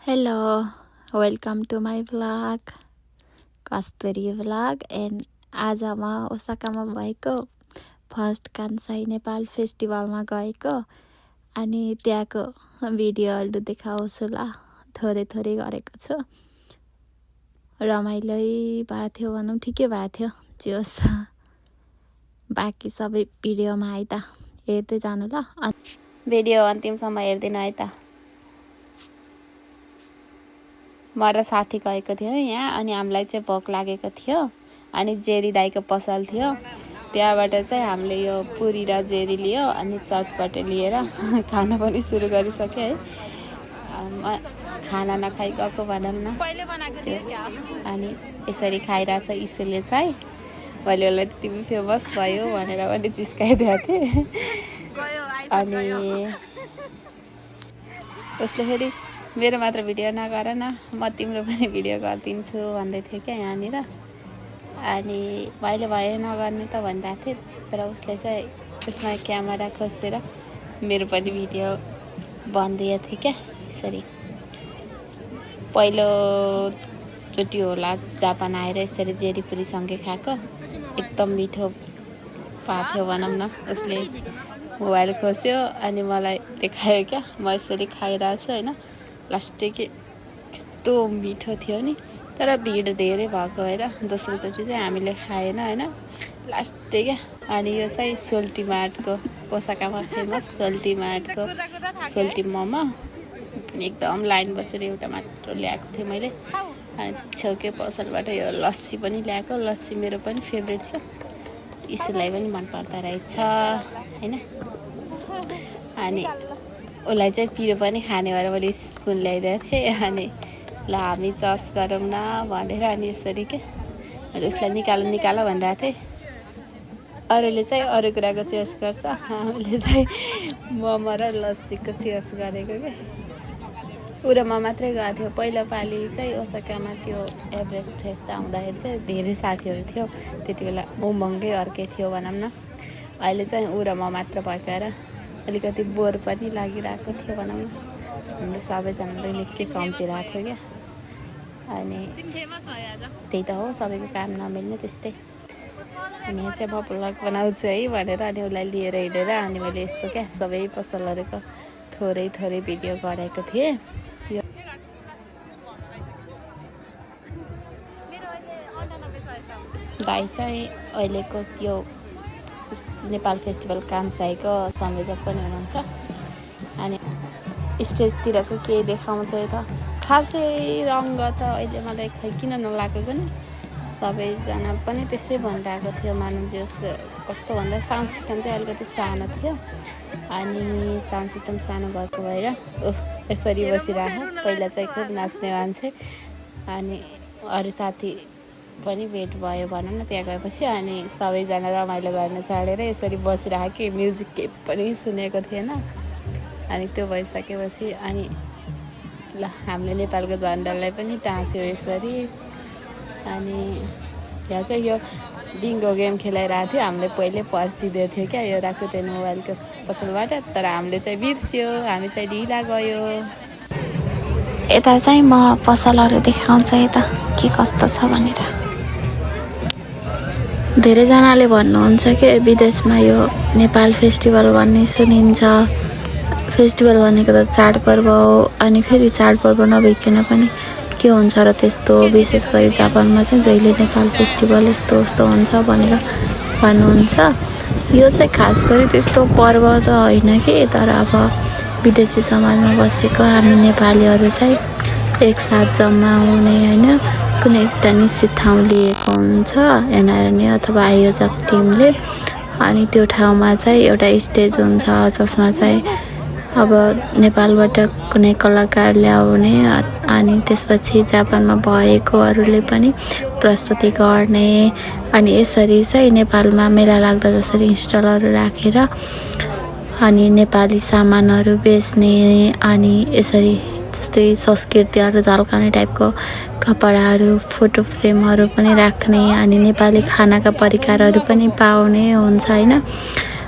Hello, welcome to my vlog, Kasturi vlog and आज म ओसाकामा भएको फर्स्ट कान्साई नेपाल फेस्टिभलमा गएको अनि त्यहाँको भिडियोहरू देखाउँछु ल। थोरै गरेको छु। रमाइलो भएको थियो भनौँ, ठिकै भएको थियो जे होस्। बाँकी सबै भिडियोमा है त हेर्दै जानु ल। भिडियो अन्तिमसम्म हेर्दिनु है त। म र साथी गएको थियौँ यहाँ अनि हामीलाई चाहिँ भोक लागेको थियो अनि जेरी दाइको पसल थियो त्यहाँबाट चाहिँ हामीले यो पुरी र जेरी लियो अनि चटपटे लिएर खाना पनि सुरु गरिसक्यो है। खाना नखाइ गएको भनौँ न। अनि यसरी खाइरहेछ इसुले चाहिँ। मैले उसलाई तिमी फेमस भयो भनेर पनि जिस्काइदिएको थिएँ। अनि उसले फेरि मेरो मात्र भिडियो नगर न, म तिम्रो पनि भिडियो गरिदिन्छु भन्दै थियो क्या यहाँनिर। अनि मैले भयो नगर्ने त भनिरहेको थिएँ, तर उसले चाहिँ त्यसमा क्यामेरा खोसेर मेरो पनि भिडियो भनिदिएको थियो क्या। यसरी पहिलोचोटि होला जापान आएर यसरी जेरीपुरीसँगै खाएको। एकदम मिठो भएको थियो भनौँ न। उसले मोबाइल खोस्यो अनि मलाई देखायो क्या, म यसरी खाइरहेको छु होइन। लास्टै के कस्तो मिठो थियो नि, तर भिड धेरै भएको भएर दोस्रोचोटि चाहिँ हामीले खाएन होइन। लास्टै क्या। अनि यो चाहिँ सोल्टी मार्टको ओसाकामा फेमस सोल्टी मार्टको सोल्टी मोमो। एकदम लाइन बसेर एउटा मात्र ल्याएको थिएँ मैले। अनि छेउकै पसलबाट यो लस्सी पनि ल्याएको। लस्सी मेरो पनि फेभरेट थियो, इसुलाई पनि मन पर्दो रहेछ होइन। अनि उसलाई चाहिँ पिरो पनि खाने भएर मैले स्पुन ल्याइदिएको थिएँ। अनि ल हामी चस गरौँ न भनेर अनि यसरी के मैले उसलाई निकाल भनिरहेको थिएँ। अरूले चाहिँ अरू कुराको चेस गर्छ, हामीले चाहिँ मोमो र लस्सीको चेस गरेको क्या। ऊ र म मात्रै गएको थियो। पहिलो पालि चाहिँ ओसाकामा त्यो एभरेस्ट फेस्ट आउँदाखेरि चाहिँ धेरै साथीहरू थियो। त्यति बेला उमङ्गै अर्कै थियो भनौँ न। अहिले चाहिँ ऊ र म मात्र भएर अलिकति बोर पनि लागिरहेको थियो भनौँ न। हाम्रो सबैजनाले निकै सम्झिरहेको थियो क्या। अनि त्यही त हो, सबैको काम नमिल्ने त्यस्तै। अनि यहाँ चाहिँ म भ्लग बनाउँछु है भनेर अनि उसलाई लिएर हिँडेर अनि मैले यस्तो क्या सबै पसलहरूको थोरै भिडियो गरेको थिएँ। दाइ चाहिँ अहिलेको त्यो नेपाल फेस्टिभल कान्साईको संयोजक पनि हुनुहुन्छ। अनि स्टेजतिरको के देखाउँछ त खासै रङ्ग त अहिले मलाई खै किन नलागेको नि। सबैजना पनि त्यसै भनिरहेको थियो मानुन्जेस। कस्तो भन्दा साउन्ड सिस्टम चाहिँ अलिकति सानो थियो। अनि साउन्ड सिस्टम सानो भएको भएर यसरी बसिरहेको। पहिला चाहिँ खुब नाच्ने मान्छे अनि अरू साथी पनि भेट भयो भनौँ न त्यहाँ गएपछि। अनि सबैजना रमाइलो गर्न चढेर यसरी बसिरहेको कि म्युजिक केही पनि सुनेको थिएन। अनि त्यो भइसकेपछि अनि ल हामीले नेपालको झन्डालाई पनि टाँस्यो यसरी। अनि यहाँ चाहिँ यो बिङ्गो गेम खेलाइरहेको थियो। हामीले पहिले पर्चिदिएको थियो क्या यो राकुटेन मोबाइलको पसलबाट, तर हामीले चाहिँ बिर्स्यो, हामी चाहिँ ढिला गयो। यता चाहिँ म पसलहरू देखाउँछु यता के कस्तो छ भनेर। धेरैजनाले भन्नुहुन्छ कि विदेशमा यो नेपाल फेस्टिभल भन्ने सुनिन्छ। फेस्टिभल भनेको त चाडपर्व हो। अनि फेरि चाडपर्व नभइकन पनि के हुन्छ र त्यस्तो, विशेष गरी जापानमा चाहिँ जहिले नेपाल फेस्टिभल यस्तो हुन्छ भनेर भन्नुहुन्छ। यो चाहिँ खास गरी त्यस्तो पर्व त होइन कि, तर अब विदेशी समाजमा बसेको हामी नेपालीहरू चाहिँ एकसाथ जम्मा हुने होइन। कुनै एउटा निश्चित ठाउँ लिएको हुन्छ एनआरएनए अथवा आयोजक टिमले। अनि त्यो ठाउँमा चाहिँ एउटा स्टेज हुन्छ जसमा चाहिँ अब नेपालबाट कुनै कलाकार ल्याउने अनि त्यसपछि जापानमा भएकोहरूले पनि प्रस्तुति गर्ने। अनि यसरी चाहिँ नेपालमा मेला लाग्दा जसरी स्टलहरू राखेर अनि नेपाली सामानहरू बेच्ने अनि यसरी जस्तै संस्कृतिहरू झल्काउने टाइपको कपडाहरू, फोटो फ्रेमहरू पनि राख्ने अनि नेपाली खानाका परिकारहरू पनि पाउने हुन्छ होइन।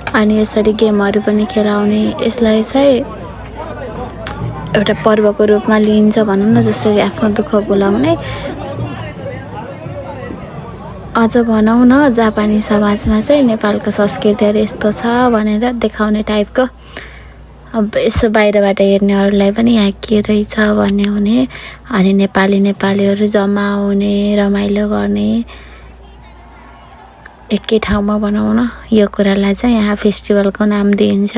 अनि यसरी गेमहरू पनि खेलाउने। यसलाई चाहिँ एउटा पर्वको रूपमा लिइन्छ भनौँ न, जसरी आफ्नो दुःख भुलाउने। अझ भनौँ न जापानी समाजमा चाहिँ नेपालको संस्कृतिहरू यस्तो छ भनेर देखाउने टाइपको। अब यसो बाहिरबाट हेर्नेहरूलाई पनि यहाँ के रहेछ भन्ने हुने, अनि नेपालीहरू जम्मा हुने, रमाइलो गर्ने एकै ठाउँमा भनौँ न। यो कुरालाई चाहिँ यहाँ फेस्टिभलको नाम दिइन्छ।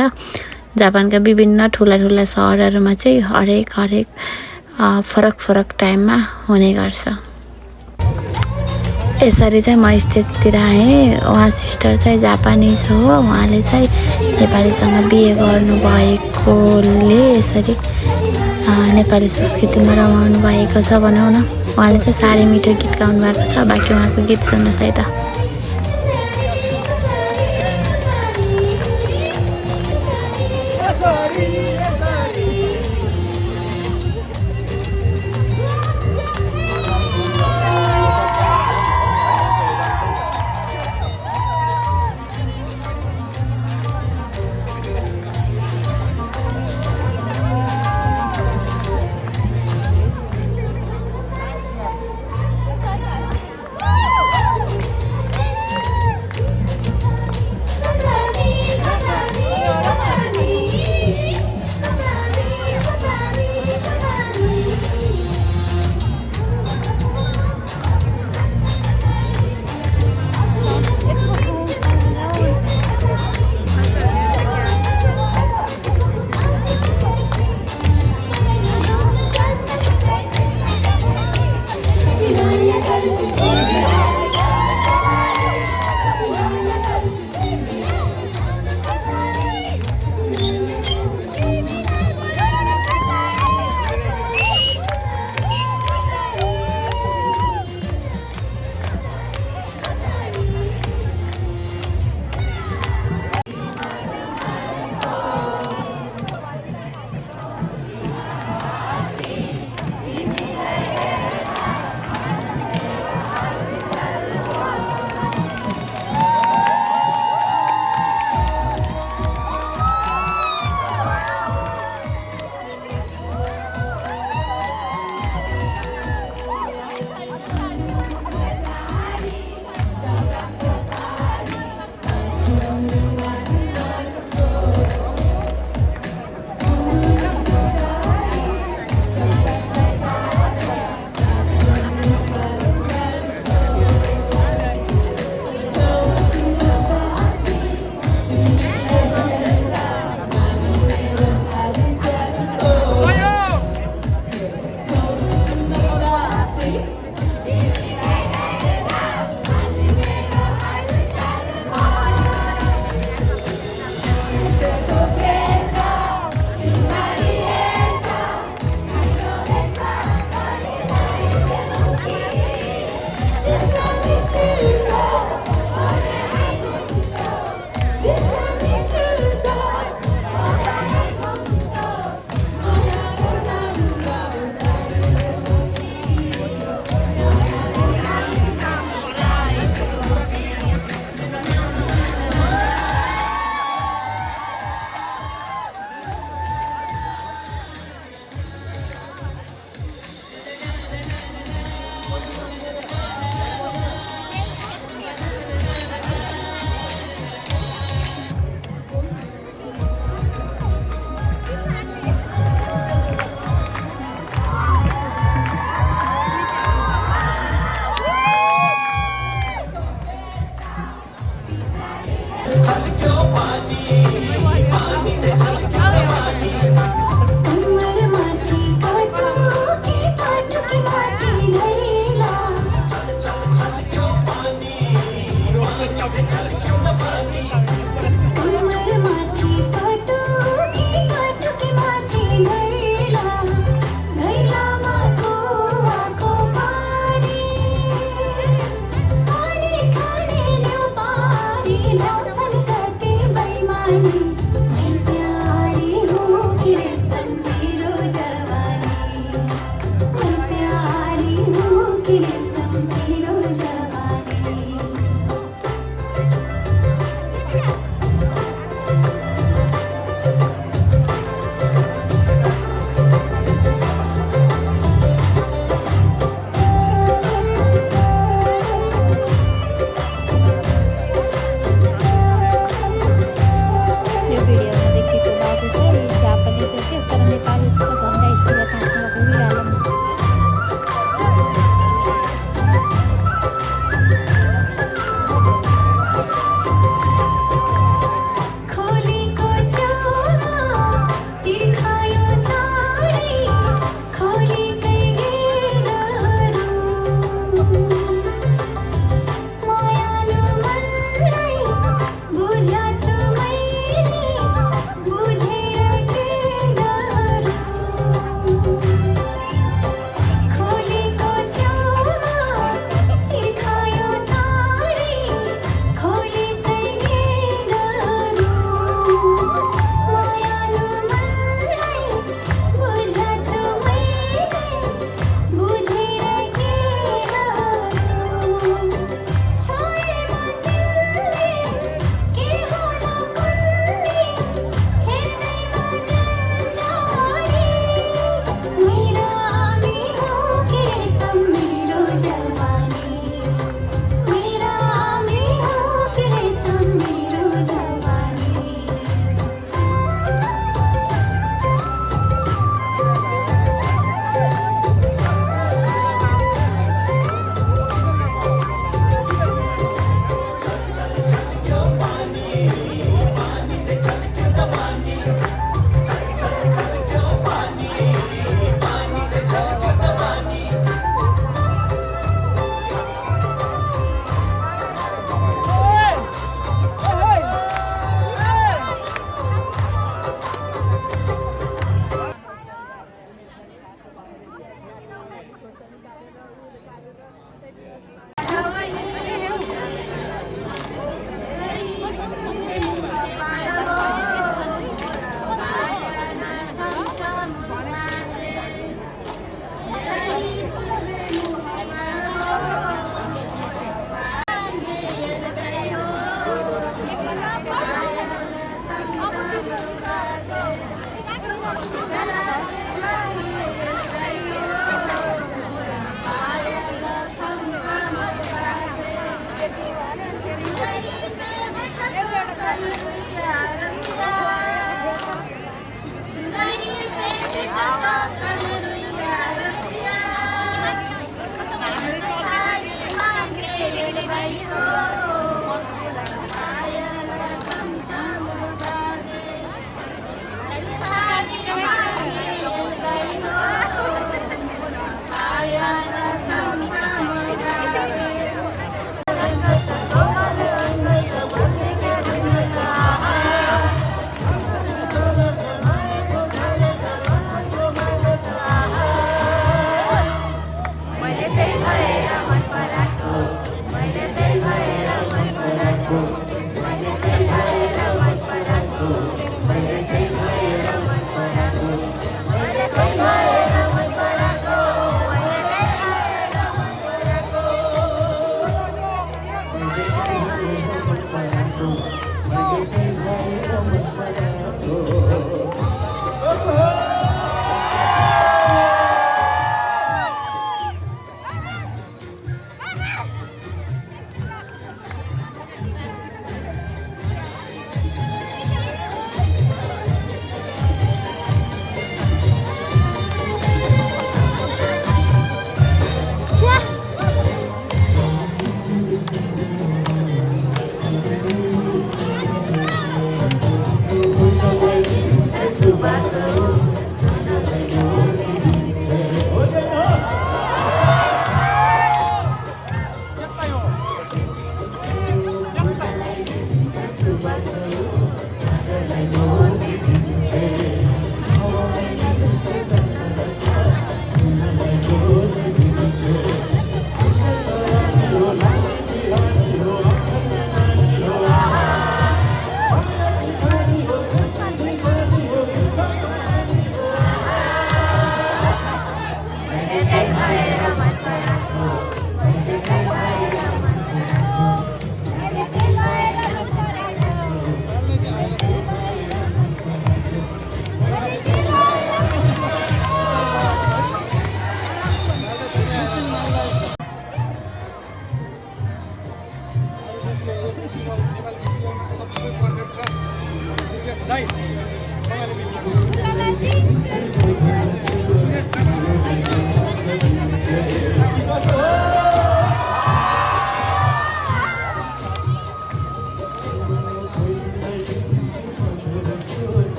जापानका विभिन्न ठुला ठुला सहरहरूमा चाहिँ हरेक फरक टाइममा हुने गर्छ। यसरी चाहिँ म स्टेजतिर आएँ। उहाँ सिस्टर चाहिँ जापानिज हो, उहाँले चाहिँ नेपालीसँग बिहे गर्नुभएकोले यसरी नेपाली संस्कृतिमा रमाउनु भएको छ भनौँ न। उहाँले चाहिँ साह्रै मिठो गीत गाउनु भएको छ। बाँकी उहाँको गीत सुन्नुहोस् है त।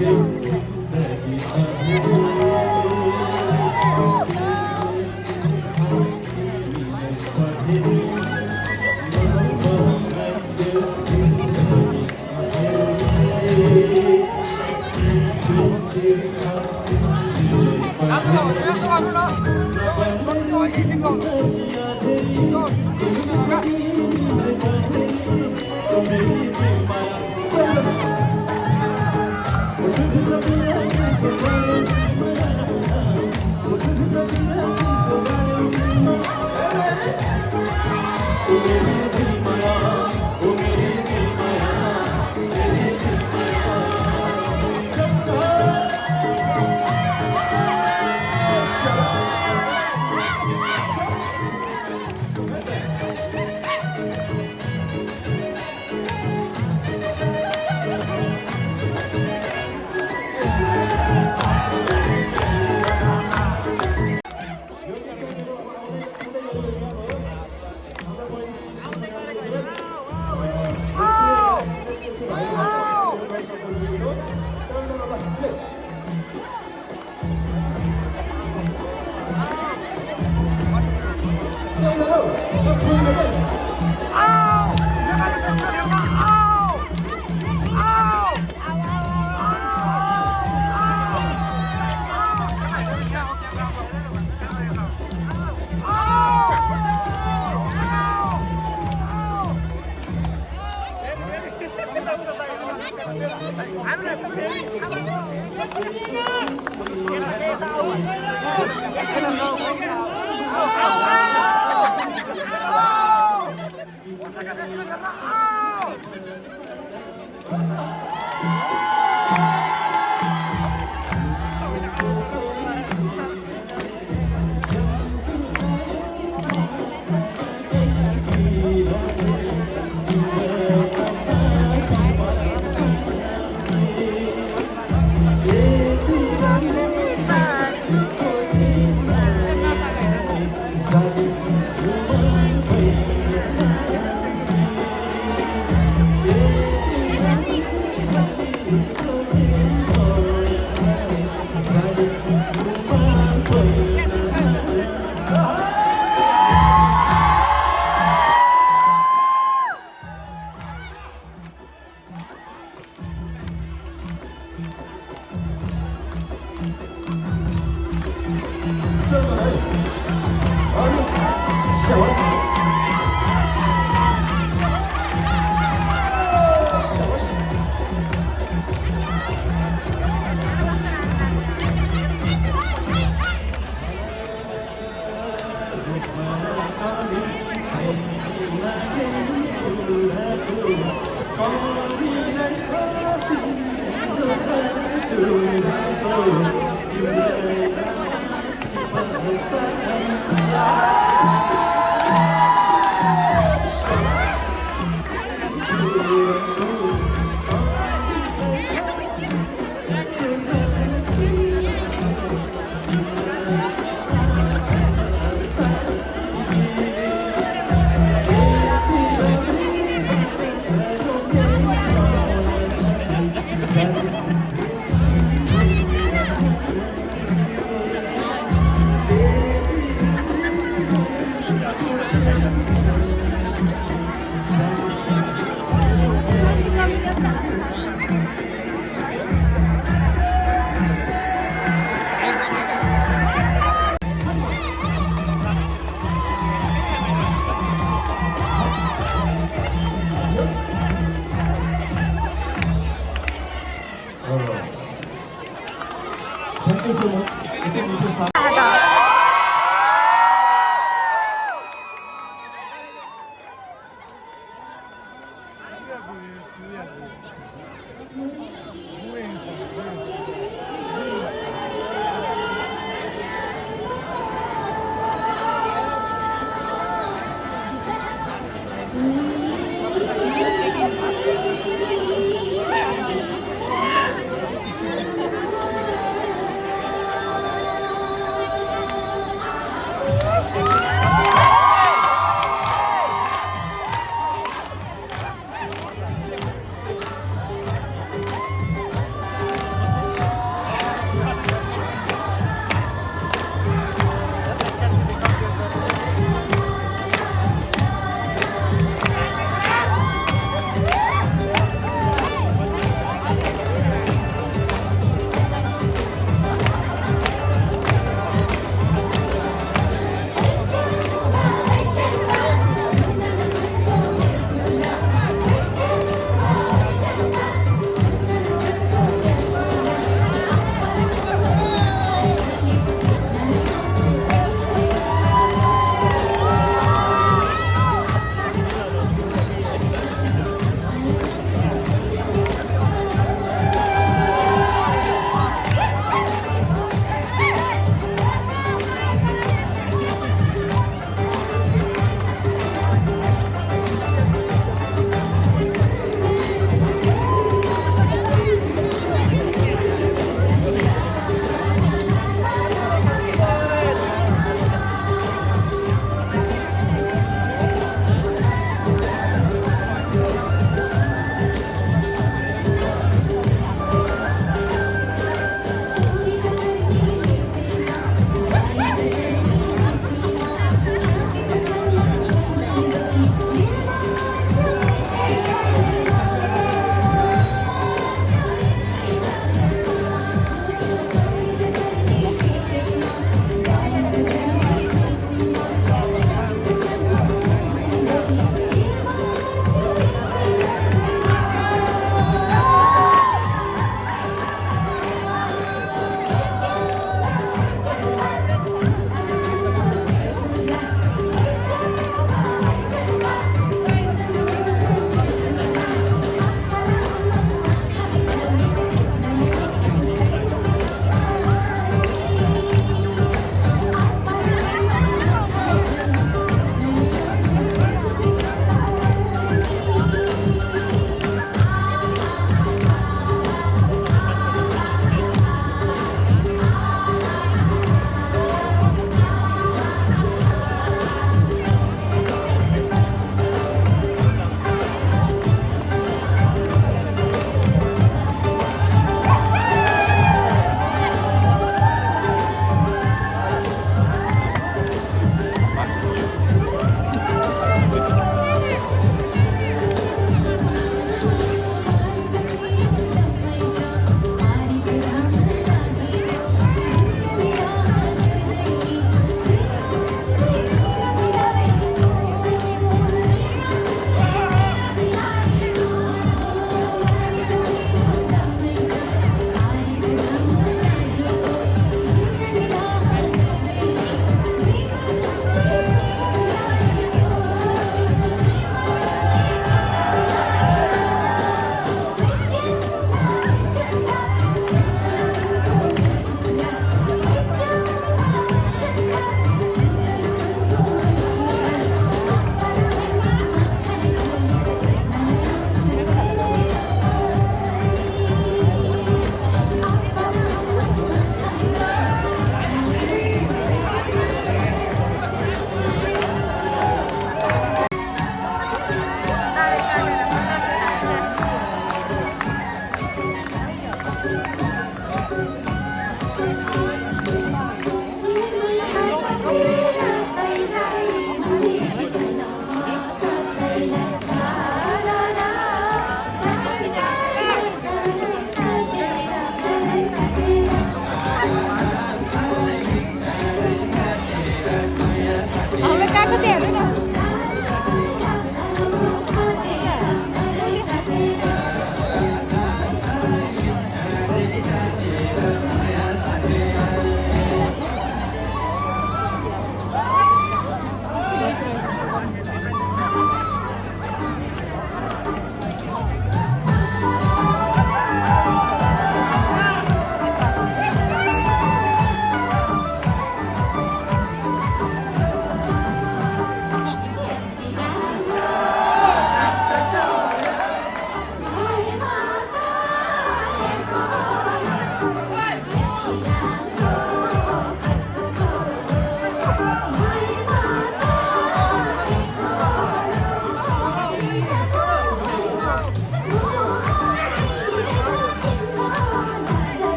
Thank you so much. I think we just have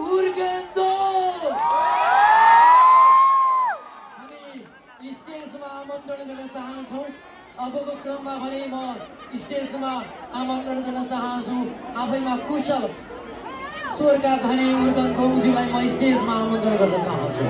उर्गेन्दो हामी स्टेजमा आमन्त्रण गर्न चाहन्छौँ अबको क्रममा भने म स्टेजमा आमन्त्रण गर्न चाहन्छु आफैमा कुशल स्वरका धनी उर्गेन्दोजीलाई म स्टेजमा आमन्त्रण गर्न चाहन्छु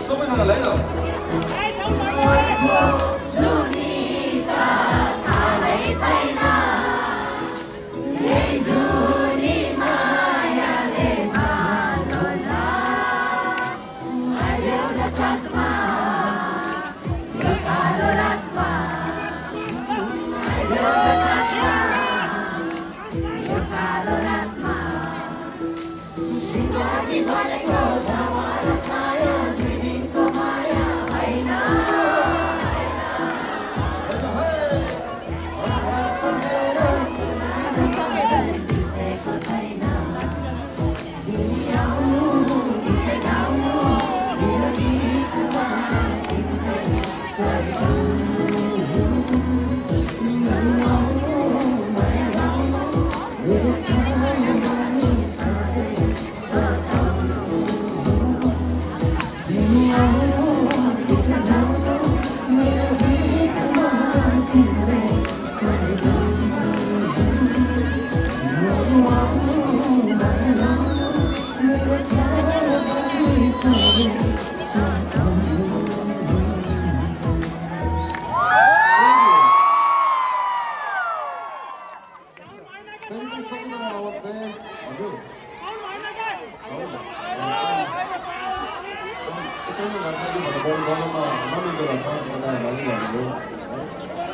सबैजना ल्याइ न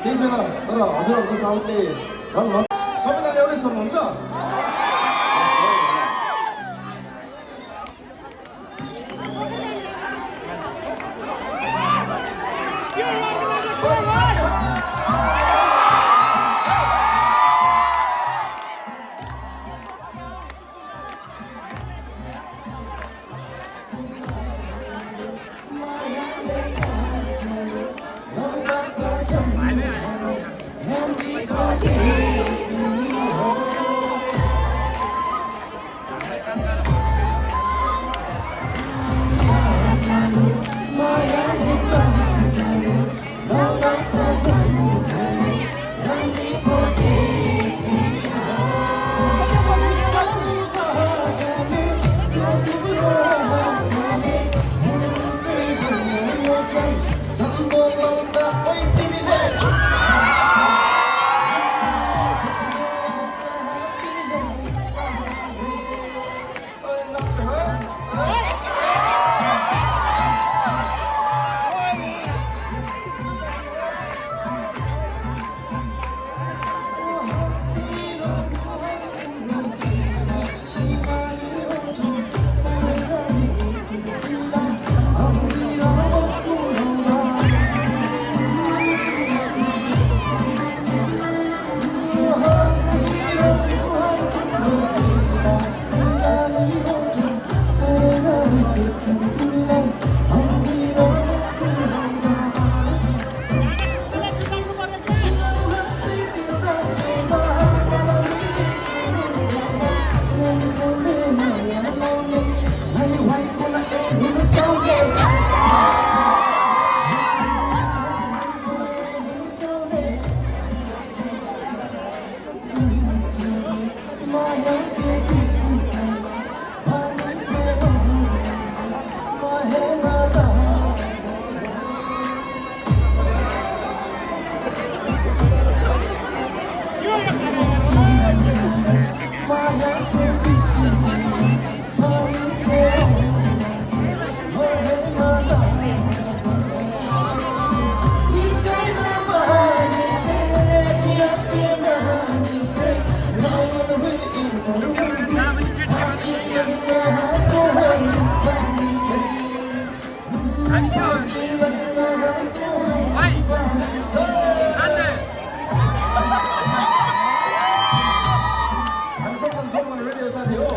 केही छैन तर हजुरहरूको साउन्डले सबैजना एउटै स्वरमा हुन्छ Happy birthday. 반성반성만 레디오 사디오.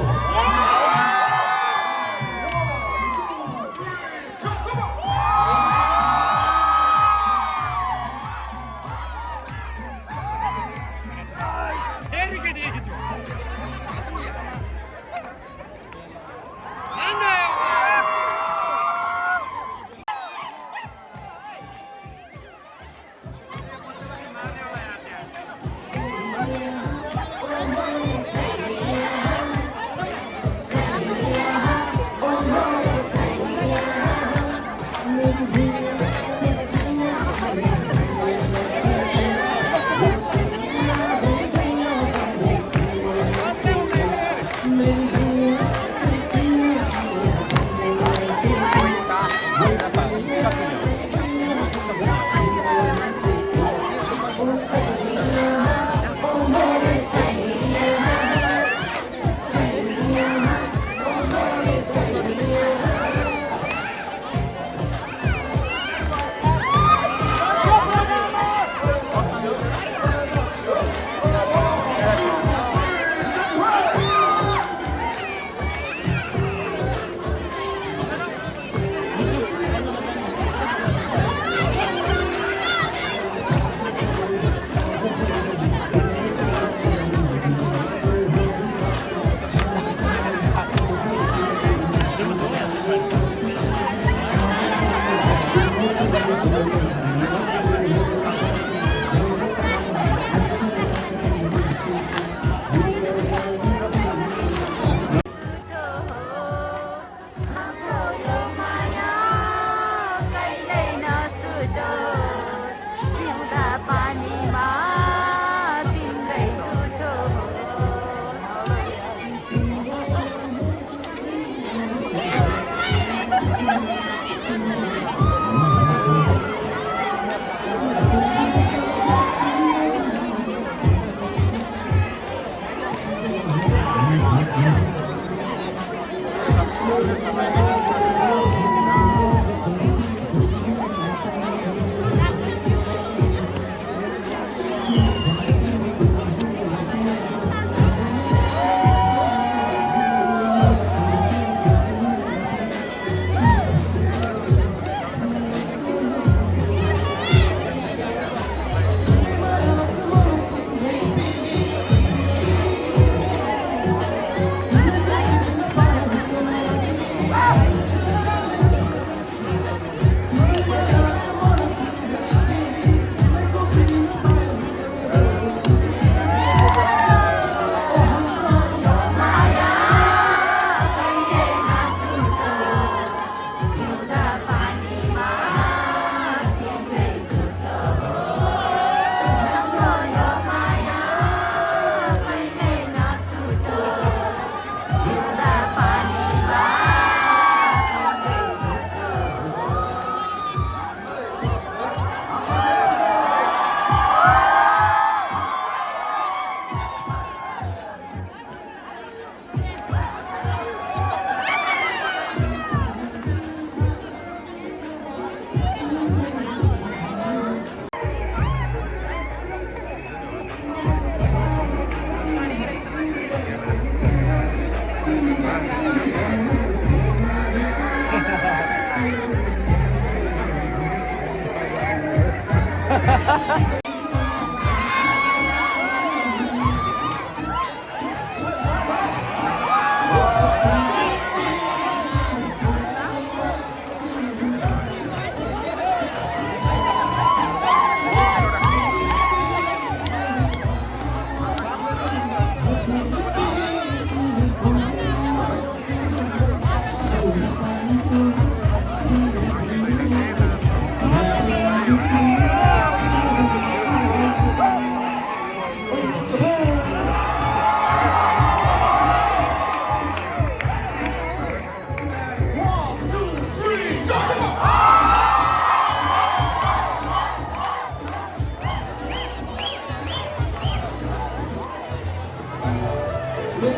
이거지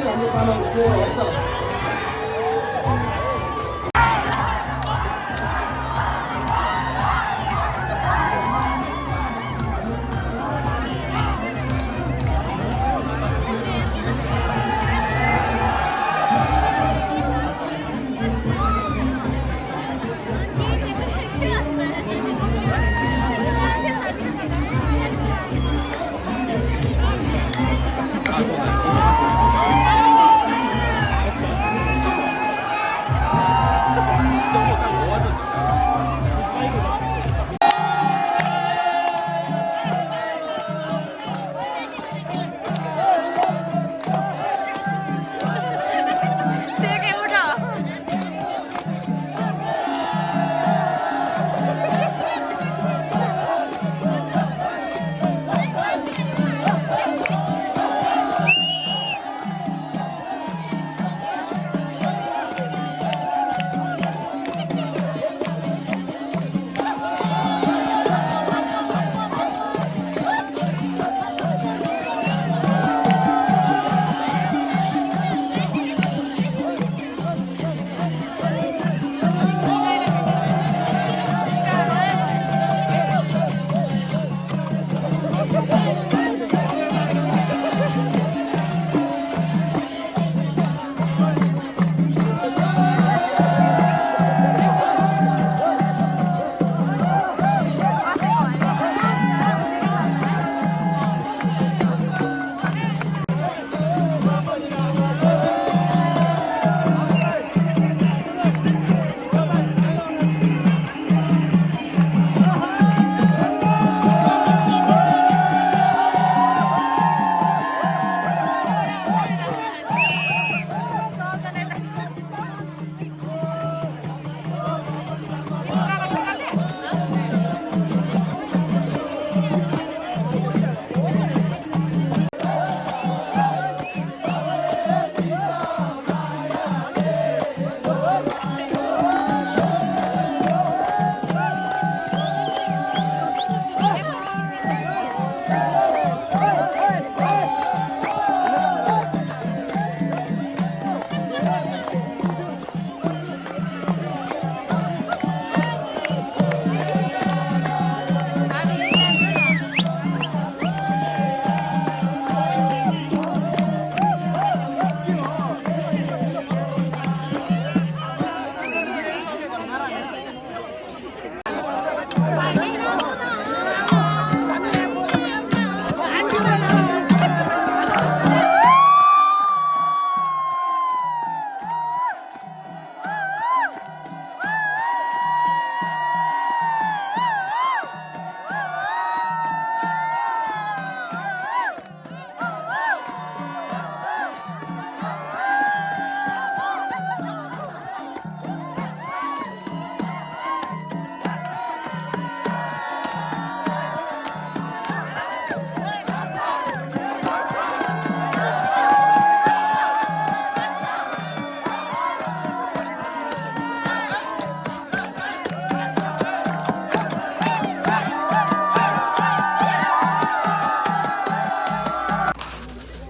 않는 단어 없다.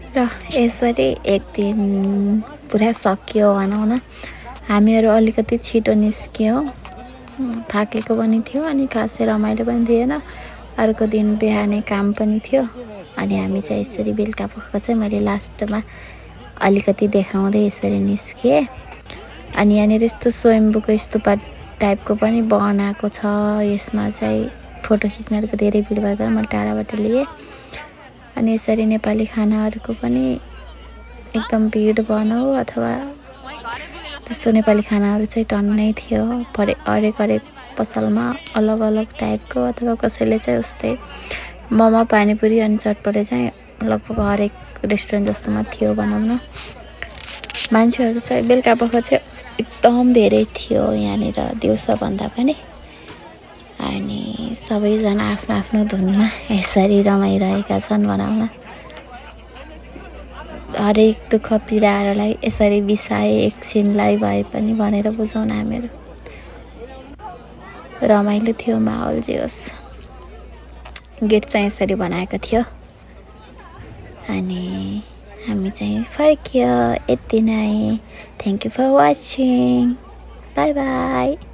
र यसरी एक दिन पुरा सकियो भनौँ न। हामीहरू अलिकति छिटो निस्क्यौँ, थाकेको पनि थियो अनि खासै रमाइलो पनि थिएन। अर्को दिन बिहानै काम पनि थियो अनि हामी चाहिँ यसरी बेलुका पख चाहिँ मैले लास्टमा अलिकति देखाउँदै यसरी निस्केँ। अनि यहाँनिर यस्तो स्वयम्भूको स्तूपा टाइपको पनि बनाएको छ। यसमा चाहिँ फोटो खिच्नहरूको धेरै भिड भएर मैले टाढाबाट लिएँ। अनि यसरी नेपाली खानाहरूको पनि एकदम भिड भनौँ अथवा त्यस्तो नेपाली खानाहरू चाहिँ टन्नै थियो। हरेक हरेक पसलमा अलग अलग टाइपको अथवा कसैले चाहिँ उस्तै मोमो पानीपुरी अनि चटपटे चाहिँ लगभग हरेक रेस्टुरेन्ट जस्तोमा थियो भनौँ न। मान्छेहरू चाहिँ बेलुका पख चाहिँ एकदम धेरै थियो यहाँनिर दिउँसोभन्दा पनि। अनि सबैजना आफ्नो आफ्नो धुनमा यसरी रमाइरहेका छन् भनौँ न। हरेक दुःख पीडाहरूलाई यसरी बिसाए एकछिनलाई भए पनि भनेर बुझाउन हामीहरू। रमाइलो थियो माहौल जे होस्। गेट चाहिँ यसरी बनाएको थियो अनि हामी चाहिँ फर्कियो। यति नै। Thank you for watching. Bye by.